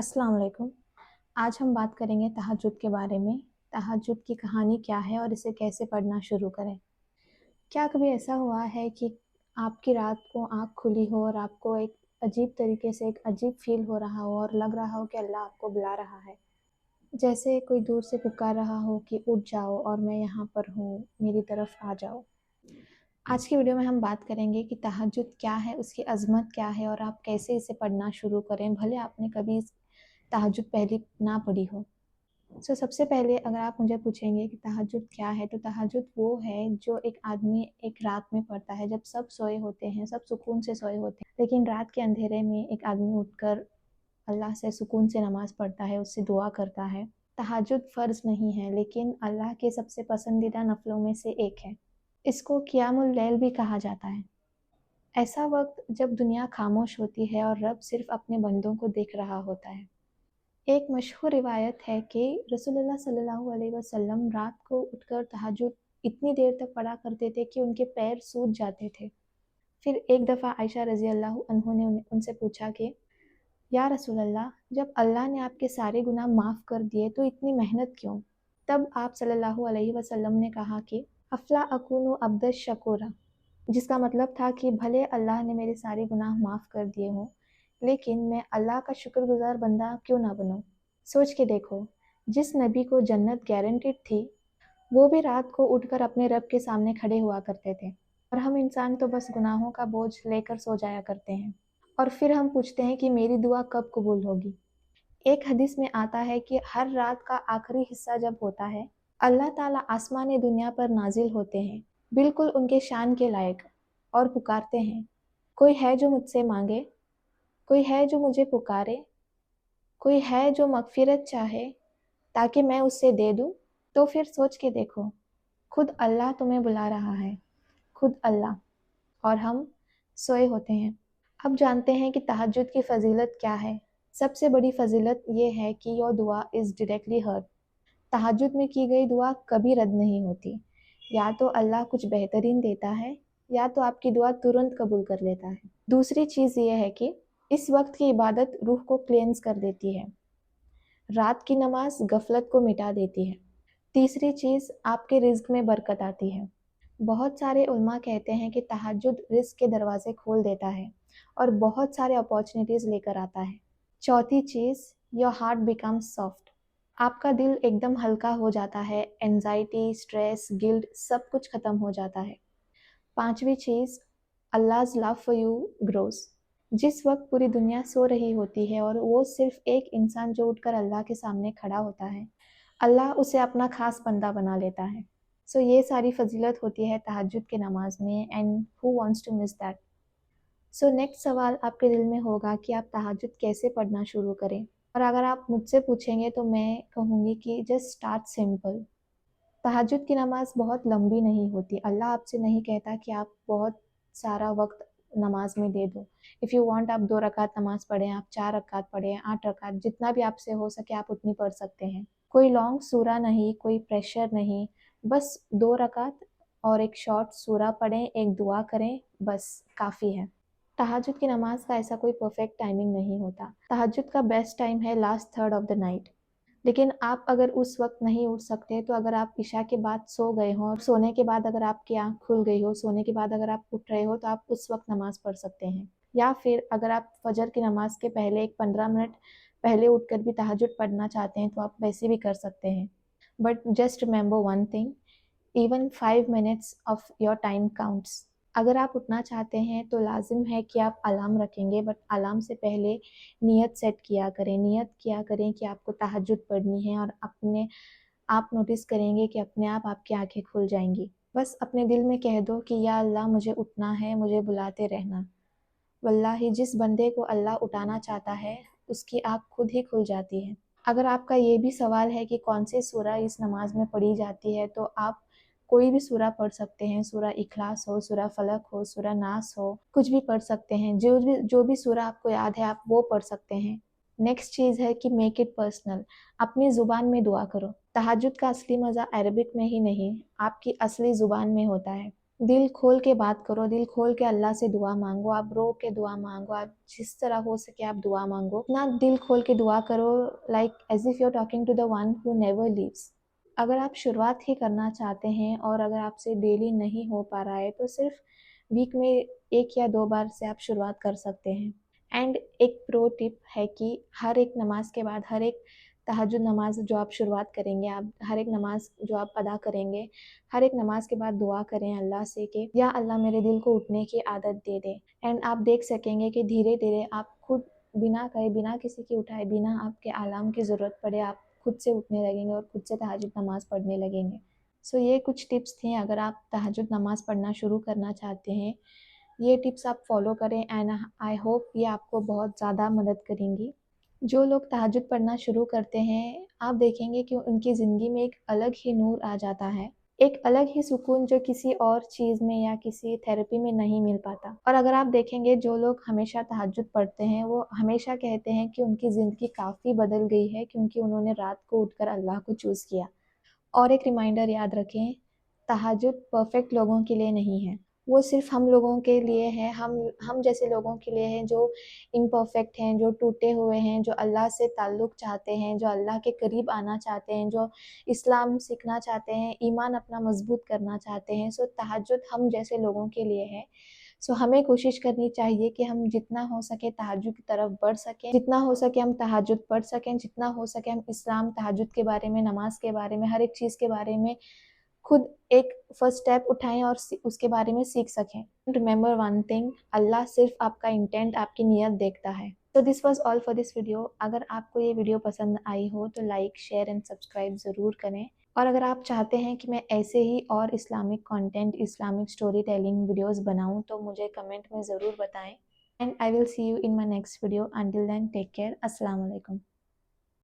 अस्सलाम वालेकुम। आज हम बात करेंगे तहज्जुद के बारे में। तहज्जुद की कहानी क्या है और इसे कैसे पढ़ना शुरू करें। क्या कभी ऐसा हुआ है कि आपकी रात को आँख खुली हो और आपको एक अजीब तरीके से एक अजीब फ़ील हो रहा हो और लग रहा हो कि अल्लाह आपको बुला रहा है? जैसे कोई दूर से पुकार रहा हो कि उठ जाओ और मैं यहाँ पर हूँ, मेरी तरफ आ जाओ। आज की वीडियो में हम बात करेंगे कि तहज्जुद क्या है, उसकी अज़मत क्या है और आप कैसे इसे पढ़ना शुरू करें, भले आपने कभी इस तहज्जुद पहले ना पढ़ी हो। सबसे पहले अगर आप मुझे पूछेंगे कि तहज्जुद क्या है, तो तहज्जुद वो है जो एक आदमी एक रात में पढ़ता है जब सब सोए होते हैं, सब सुकून से सोए होते हैं। लेकिन रात के अंधेरे में एक आदमी उठकर अल्लाह से सुकून से नमाज़ पढ़ता है, उससे दुआ करता है। तहज्जुद फ़र्ज़ नहीं है, लेकिन अल्लाह के सबसे पसंदीदा नफ़लों में से एक है। इसको क़ियामुल लैल भी कहा जाता है। ऐसा वक़्त जब दुनिया खामोश होती है और रब सिर्फ़ अपने बंदों को देख रहा होता है। एक मशहूर रिवायत है कि रसूलुल्लाह सल्लल्लाहु अलैहि वसल्लम रात को उठकर तहज्जुद इतनी देर तक पढ़ा करते थे कि उनके पैर सूज जाते थे। फिर एक दफ़ा आयशा रज़ी अल्लाह अन्हा ने उनसे पूछा कि या रसूलल्लाह, जब अल्लाह ने आपके सारे गुनाह माफ़ कर दिए तो इतनी मेहनत क्यों? तब आप सल्लल्लाहु अलैहि वसल्लम ने कहा कि अफ़ला अकूनु अब्दश शकूरा, जिसका मतलब था कि भले अल्लाह ने मेरे सारे गुनाह माफ़ कर दिए हों, लेकिन मैं अल्लाह का शुक्रगुज़ार बंदा क्यों ना बनूँ? सोच के देखो, जिस नबी को जन्नत गारंटीड थी, वो भी रात को उठकर अपने रब के सामने खड़े हुआ करते थे। और हम इंसान तो बस गुनाहों का बोझ लेकर सो जाया करते हैं। और फिर हम पूछते हैं कि मेरी दुआ कब कबूल होगी? एक हदीस में आता है कि हर रात का आखिरी हिस्सा जब होता है, अल्लाह ताला आसमानी दुनिया पर नाजिल होते हैं, बिल्कुल उनके शान के लायक, और पुकारते हैं, कोई है जो मुझसे मांगे, कोई है जो मुझे पुकारे, कोई है जो मगफिरत चाहे ताकि मैं उसे दे दूँ। तो फिर सोच के देखो, खुद अल्लाह तुम्हें बुला रहा है, खुद अल्लाह, और हम सोए होते हैं। अब जानते हैं कि तहज्जुद की फ़ज़ीलत क्या है। सबसे बड़ी फ़ज़ीलत ये है कि योर दुआ इज़ डायरेक्टली हर्ड। तहज्जुद में की गई दुआ कभी रद्द नहीं होती। या तो अल्लाह कुछ बेहतरीन देता है, या तो आपकी दुआ तुरंत कबूल कर लेता है। दूसरी चीज़ ये है कि इस वक्त की इबादत रूह को क्लेंस कर देती है। रात की नमाज गफलत को मिटा देती है। तीसरी चीज़, आपके रिज़्क में बरकत आती है। बहुत सारे उलमा कहते हैं कि तहज्जुद रिज़्क के दरवाज़े खोल देता है और बहुत सारे अपॉर्चुनिटीज़ लेकर आता है। चौथी चीज़, योर हार्ट बिकम्स सॉफ्ट। आपका दिल एकदम हल्का हो जाता है, एंजाइटी, स्ट्रेस, गिल्ट सब कुछ ख़त्म हो जाता है। पाँचवीं चीज़, अल्लाहज़ लव फॉर यू ग्रोस। जिस वक्त पूरी दुनिया सो रही होती है और वो सिर्फ एक इंसान जो उठकर अल्लाह के सामने खड़ा होता है, अल्लाह उसे अपना खास बंदा बना लेता है। ये सारी फजीलत होती है तहज्जुद के नमाज में, and who wants to miss that. Next सवाल आपके दिल में होगा कि आप तहज्जुद कैसे पढ़ना शुरू करें। और अगर आप मुझसे पूछेंगे तो मैं कहूँगी कि जस्ट स्टार्ट सिंपल। तहज्जुद की नमाज़ बहुत लंबी नहीं होती। अल्लाह आपसे नहीं कहता कि आप बहुत सारा वक़्त नमाज़ में दे दो। इफ़ यू वांट आप 2 रकात नमाज़ पढ़ें, आप 4 रकात पढ़ें, 8 रकात, जितना भी आपसे हो सके आप उतनी पढ़ सकते हैं। कोई लॉन्ग सूरा नहीं, कोई प्रेशर नहीं, बस 2 रकात और एक शॉर्ट सूरा पढ़ें, एक दुआ करें, बस काफ़ी है। तहज्जुद की नमाज़ का ऐसा कोई परफेक्ट टाइमिंग नहीं होता। तहज्जुद का बेस्ट टाइम है last third of the night. लेकिन आप अगर उस वक़्त नहीं उठ सकते, तो अगर आप इशा के बाद सो गए हों और सोने के बाद अगर आपकी आँख खुल गई हो, सोने के बाद अगर आप उठ रहे हो, तो आप उस वक़्त नमाज़ पढ़ सकते हैं। या फिर अगर आप फ़जर की नमाज़ के पहले एक 15 मिनट पहले उठकर भी तहज्जुद पढ़ना चाहते हैं, तो आप वैसे भी कर सकते हैं। But just remember one thing, even 5 minutes of your time counts. अगर आप उठना चाहते हैं तो लाज़िम है कि आप अलार्म रखेंगे, बट अलार्म से पहले नियत सेट किया करें। नियत किया करें कि आपको तहज्जुद पढ़नी है और आप नोटिस करेंगे कि अपने आप आपकी आँखें खुल जाएँगी। बस अपने दिल में कह दो कि या अल्लाह मुझे उठना है, मुझे बुलाते रहना। वल्लाही जिस बंदे को अल्लाह उठाना चाहता है, उसकी आँख खुद ही खुल जाती है। अगर आपका ये भी सवाल है कि कौन सी सूरा इस नमाज़ में पढ़ी जाती है, तो आप कोई भी सूरा पढ़ सकते हैं। सूरा इखलास हो, सूरा फलक हो, सूरा नास हो, कुछ भी पढ़ सकते हैं। जो भी सूरा आपको याद है आप वो पढ़ सकते हैं। नेक्स्ट चीज़ है कि मेक इट पर्सनल। अपनी ज़ुबान में दुआ करो। तहज्जुद का असली मज़ा अरबिक में ही नहीं, आपकी असली ज़ुबान में होता है। दिल खोल के बात करो, दिल खोल के अल्लाह से दुआ मांगो, आप रो के दुआ मांगो, आप जिस तरह हो सके आप दुआ मांगो ना, दिल खोल के दुआ करो, like as if you are talking to the one who never leaves. अगर आप शुरुआत ही करना चाहते हैं और अगर आपसे डेली नहीं हो पा रहा है तो सिर्फ वीक में 1 या 2 बार से आप शुरुआत कर सकते हैं। एंड एक प्रो टिप है कि हर एक नमाज के बाद, हर एक तहज्जुद नमाज जो आप शुरुआत करेंगे, आप हर एक नमाज जो आप अदा करेंगे, हर एक नमाज के बाद दुआ करें अल्लाह से कि या अल्लाह मेरे दिल को उठने की आदत दे दे। एंड आप देख सकेंगे कि धीरे धीरे आप खुद बिना कहे, बिना किसी की उठाए, बिना आपके अलार्म की ज़रूरत पड़े, आप खुद से उठने लगेंगे और खुद से तहज्जुद नमाज़ पढ़ने लगेंगे। सो ये कुछ टिप्स थी, अगर आप तहज्जुद नमाज़ पढ़ना शुरू करना चाहते हैं, ये टिप्स आप फॉलो करें एंड आई होप ये आपको बहुत ज़्यादा मदद करेंगी। जो लोग तहज्जुद पढ़ना शुरू करते हैं, आप देखेंगे कि उनकी ज़िंदगी में एक अलग ही नूर आ जाता है, एक अलग ही सुकून जो किसी और चीज़ में या किसी थेरेपी में नहीं मिल पाता। और अगर आप देखेंगे जो लोग हमेशा तहज्जुद पढ़ते हैं, वो हमेशा कहते हैं कि उनकी ज़िंदगी काफ़ी बदल गई है क्योंकि उन्होंने रात को उठकर अल्लाह को चूज़ किया। और एक रिमाइंडर याद रखें, तहज्जुद परफेक्ट लोगों के लिए नहीं है, वो सिर्फ हम लोगों के लिए है, हम जैसे लोगों के लिए है जो इम्परफेक्ट हैं, जो टूटे हुए हैं, जो अल्लाह से ताल्लुक़ चाहते हैं, जो अल्लाह के करीब आना चाहते हैं, जो इस्लाम सीखना चाहते हैं, ईमान अपना मजबूत करना चाहते हैं। सो तहज्जुद हम जैसे लोगों के लिए है। सो हमें कोशिश करनी चाहिए कि हम जितना हो सके तहज्जुद की तरफ बढ़ सकें, जितना हो सके हम तहज्जुद पढ़ सकें, जितना हो सके हम इस्लाम, तहज्जुद के बारे में, नमाज के बारे में, हर एक चीज़ के बारे में खुद एक फर्स्ट स्टेप उठाएं और उसके बारे में सीख सकें। रिमेंबर वन थिंग, अल्लाह सिर्फ आपका इंटेंट, आपकी नीयत देखता है। तो this was all for this video. अगर आपको ये वीडियो पसंद आई हो तो लाइक, शेयर एंड सब्सक्राइब ज़रूर करें। और अगर आप चाहते हैं कि मैं ऐसे ही और Islamic content, Islamic story telling videos बनाऊं तो मुझे कमेंट में ज़रूर बताएं। And I will see you in my next video. Until then take care. अस्सलाम वालेकुम।